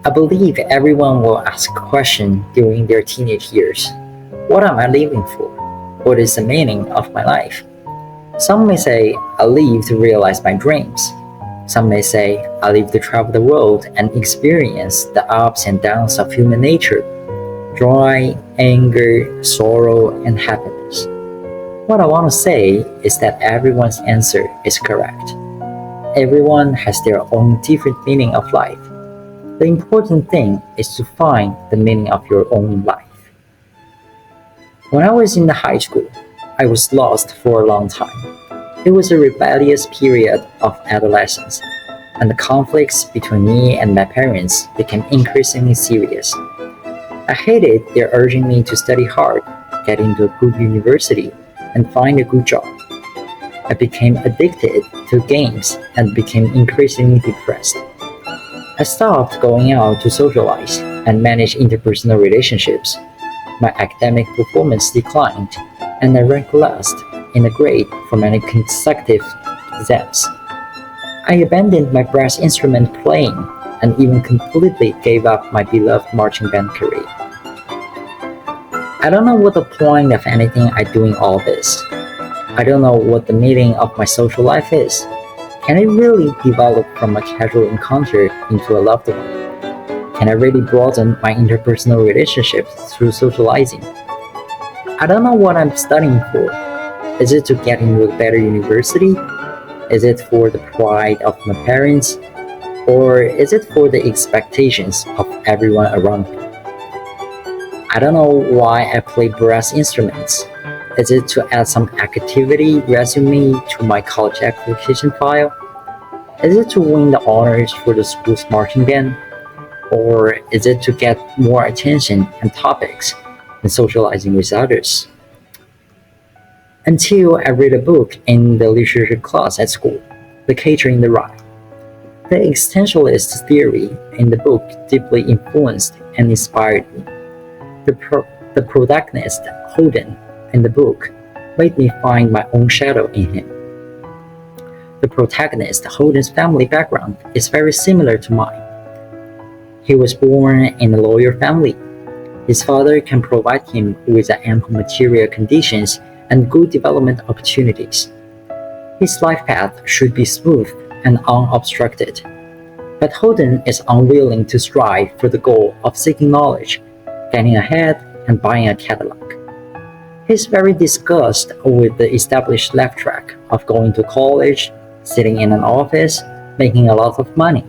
I believe everyone will ask a question during their teenage years. What am I living for? What is the meaning of my life? Some may say, I live to realize my dreams. Some may say, I live to travel the world and experience the ups and downs of human nature, joy, anger, sorrow, and happiness. What I want to say is that everyone's answer is correct. Everyone has their own different meaning of life. The important thing is to find the meaning of your own life. When I was in the high school, I was lost for a long time. It was a rebellious period of adolescence, and the conflicts between me and my parents became increasingly serious. I hated their urging me to study hard, get into a good university, and find a good job. I became addicted to games and became increasingly depressed. I stopped going out to socialize and manage interpersonal relationships. My academic performance declined, and I ranked last in the grade for many consecutive exams. I abandoned my brass instrument playing and even completely gave up my beloved marching band career. I don't know what the point of anything I doing all this. I don't know what the meaning of my social life is. Can I really develop from a casual encounter into a loved one? Can I really broaden my interpersonal relationships through socializing? I don't know what I'm studying for. Is it to get into a better university? Is it for the pride of my parents? Or is it for the expectations of everyone around me? I don't know why I play brass instruments. Is it to add some activity resume to my college application file? Is it to win the honors for the school's marching band? Or is it to get more attention and topics in socializing with others? Until I read a book in the literature class at school, The Catcher in the Rye. The existentialist theory in the book deeply influenced and inspired me. The protagonist, Holden, in the book made me find my own shadow in him. The protagonist, Holden's family background is very similar to mine. He was born in a lawyer family. His father can provide him with ample material conditions and good development opportunities. His life path should be smooth and unobstructed. But Holden is unwilling to strive for the goal of seeking knowledge, getting ahead, and buying a Cadillac. He's very disgusted with the established life track of going to college, sitting in an office, making a lot of money.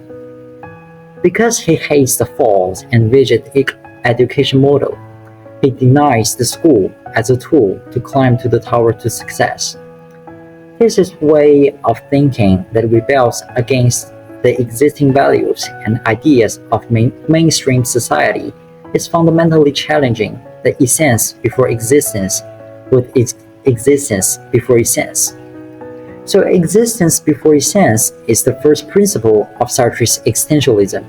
Because he hates the false and rigid education model, he denies the school as a tool to climb to the tower to success. This is a way of thinking that rebels against the existing values and ideas of mainstream society is fundamentally challenging the essence before existence with its existence before essence. So existence before essence is the first principle of Sartre's existentialism.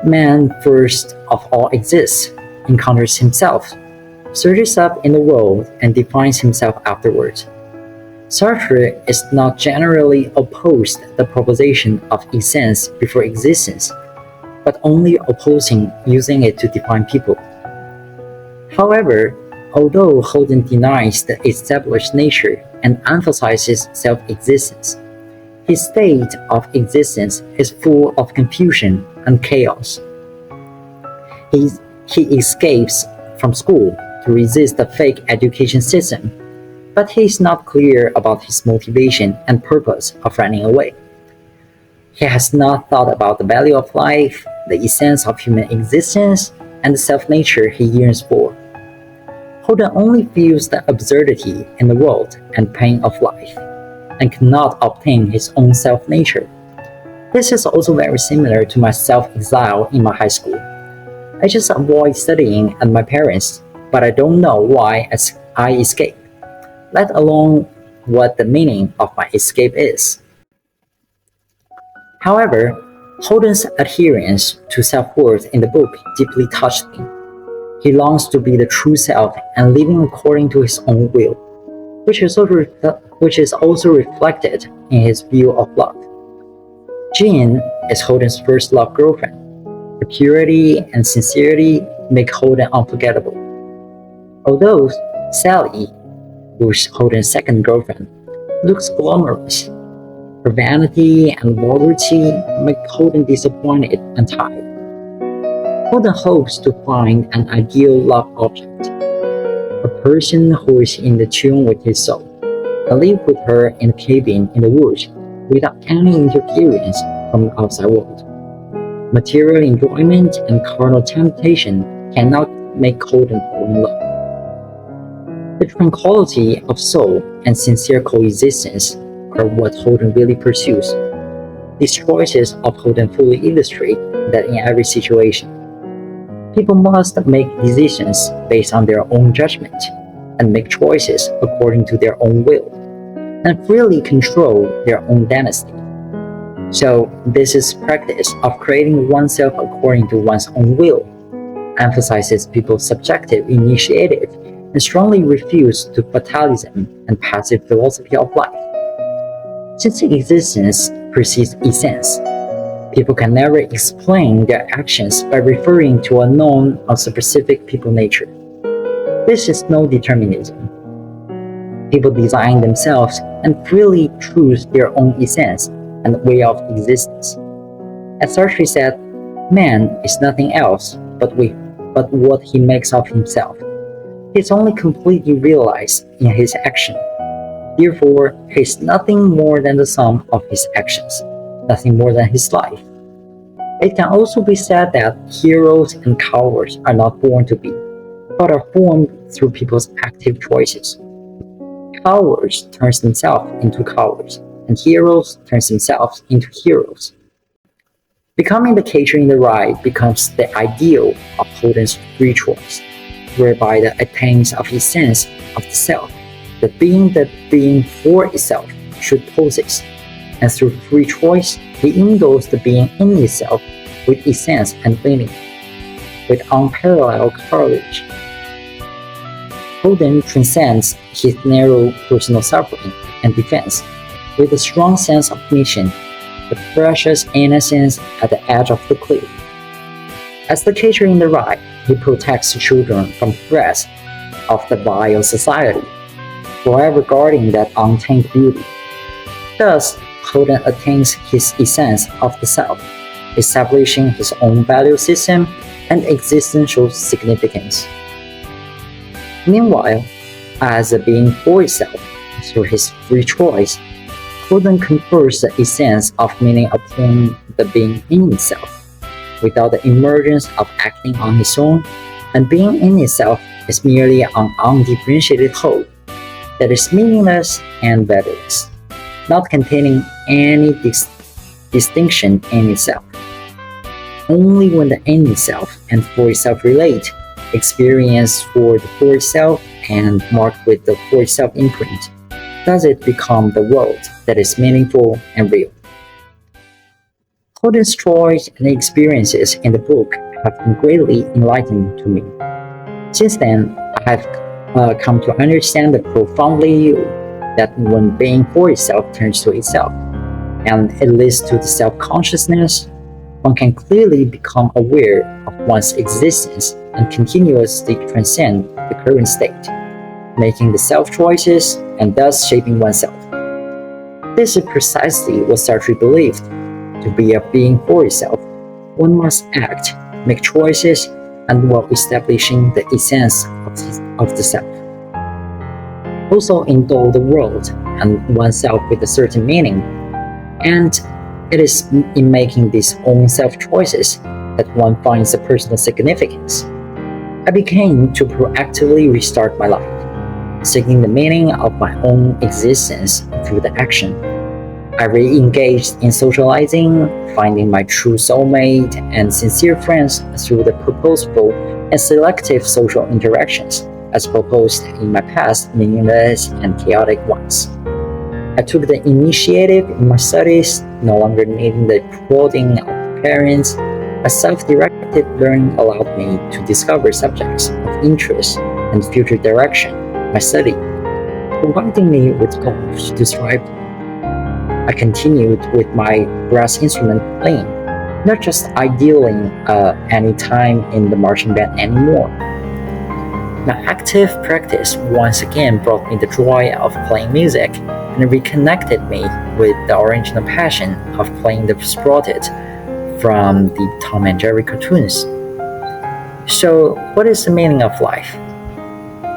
Man first of all exists, encounters himself, surges up in the world, and defines himself afterwards. Sartre is not generally opposed to the proposition of essence before existence, but only opposing using it to define people. However, although Holden denies the established nature and emphasizes self-existence, his state of existence is full of confusion and chaos. He escapes from school to resist the fake education system, but he is not clear about his motivation and purpose of running away. He has not thought about the value of life, the essence of human existence, and the self-nature he yearns for. Holden only feels the absurdity in the world and pain of life, and cannot obtain his own self-nature. This is also very similar to my self-exile in my high school. I just avoid studying at my parents, but I don't know why I escape, let alone what the meaning of my escape is. However, Holden's adherence to self-worth in the book deeply touched me. He longs to be the true self and living according to his own will, which is also reflected in his view of love. Jean is Holden's first love girlfriend. The purity and sincerity make Holden unforgettable. Although Sally, who's Holden's second girlfriend, looks glamorous, her vanity and vulgarity make Holden disappointed and tired. Holden hopes to find an ideal love object, a person who is in tune with his soul, and live with her in a cabin in the woods without any interference from the outside world. Material enjoyment and carnal temptation cannot make Holden fall in love. The tranquility of soul and sincere coexistence are what Holden really pursues. These choices of Holden fully illustrate that in every situation, people must make decisions based on their own judgment and make choices according to their own will and freely control their own destiny. So this is practice of creating oneself according to one's own will, emphasizes people's subjective initiative and strongly refutes to fatalism and passive philosophy of life. Since existence precedes essence, people can never explain their actions by referring to a known or specific people nature. This is no determinism. People design themselves and freely choose their own essence and way of existence. As Sartre said, man is nothing else but what he makes of himself. He is only completely realized in his action. Therefore, he is nothing more than the sum of his actions, nothing more than his life. It can also be said that heroes and cowards are not born to be, but are formed through people's active choices. Cowards turn themselves into cowards, and heroes turn themselves into heroes. Becoming the catcher in the rye becomes the ideal of Holden's free choice, whereby the attains of essence of the self, the being for itself should possess, and through free choice, he endows the being in itself with essence and meaning, with unparalleled courage. Holden transcends his narrow personal suffering and defense with a strong sense of mission, the precious innocence at the edge of the cliff. As the catcher in the rye, he protects children from threats of the vile society, forever guarding that untainted beauty. Thus, Holden attains his essence of the self, establishing his own value system and existential significance. Meanwhile, as a being for itself, through his free choice, Holden confers the essence of meaning upon the being in itself, without the emergence of acting on his own, and being in itself is merely an undifferentiated whole that is meaningless and valueless, not containing any distinction in itself. Only when the in itself and for itself relate, experience for the for itself and marked with the for itself imprint, does it become the world that is meaningful and real. Holden's choice and experiences in the book have been greatly enlightening to me. Since then, I have come to understand the profound value that when being for itself turns to itself, and it leads to the self-consciousness, one can clearly become aware of one's existence and continuously transcend the current state, making the self-choices and thus shaping oneself. This is precisely what Sartre believed. To be a being for itself, one must act, make choices, and while establishing the essence of the self. Also endow the world and oneself with a certain meaning, and it is in making these own self-choices that one finds a personal significance. I began to proactively restart my life, seeking the meaning of my own existence through the action. I re-engaged in socializing, finding my true soulmate and sincere friends through the purposeful and selective social interactions, as opposed in my past meaningless and chaotic ones. I took the initiative in my studies, no longer needing the prodding of parents. A self-directed learning allowed me to discover subjects of interest and future direction by study, providing me with goals to strive for. I continued with my brass instrument playing, not just idealing any time in the marching band anymore. My active practice once again brought me the joy of playing music and reconnected me with the original passion of playing the Sprouted from the Tom and Jerry cartoons. So, what is the meaning of life?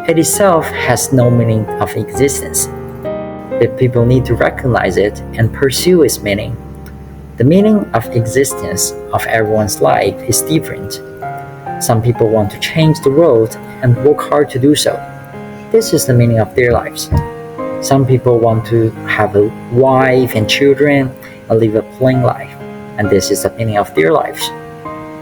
It itself has no meaning of existence, but people need to recognize it and pursue its meaning. The meaning of existence of everyone's life is different. Some people want to change the world and work hard to do so. This is the meaning of their lives. Some people want to have a wife and children and live a plain life, and this is the meaning of their lives.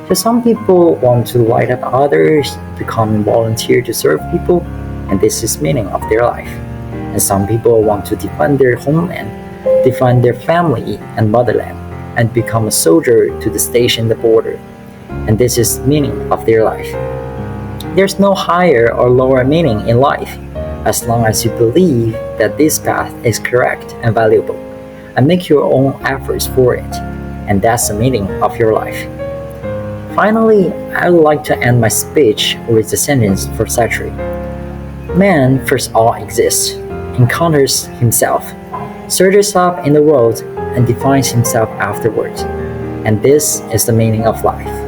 So some people want to light up others, become a volunteer to serve people, and this is meaning of their life. And some people want to defend their homeland, defend their family and motherland, and become a soldier to the station the border, and this is meaning of their life. There's no higher or lower meaning in life, as long as you believe that this path is correct and valuable, and make your own efforts for it, and that's the meaning of your life. Finally, I would like to end my speech with the sentence for Sartre. Man first all exists, encounters himself, surges up in the world, and defines himself afterwards, and this is the meaning of life.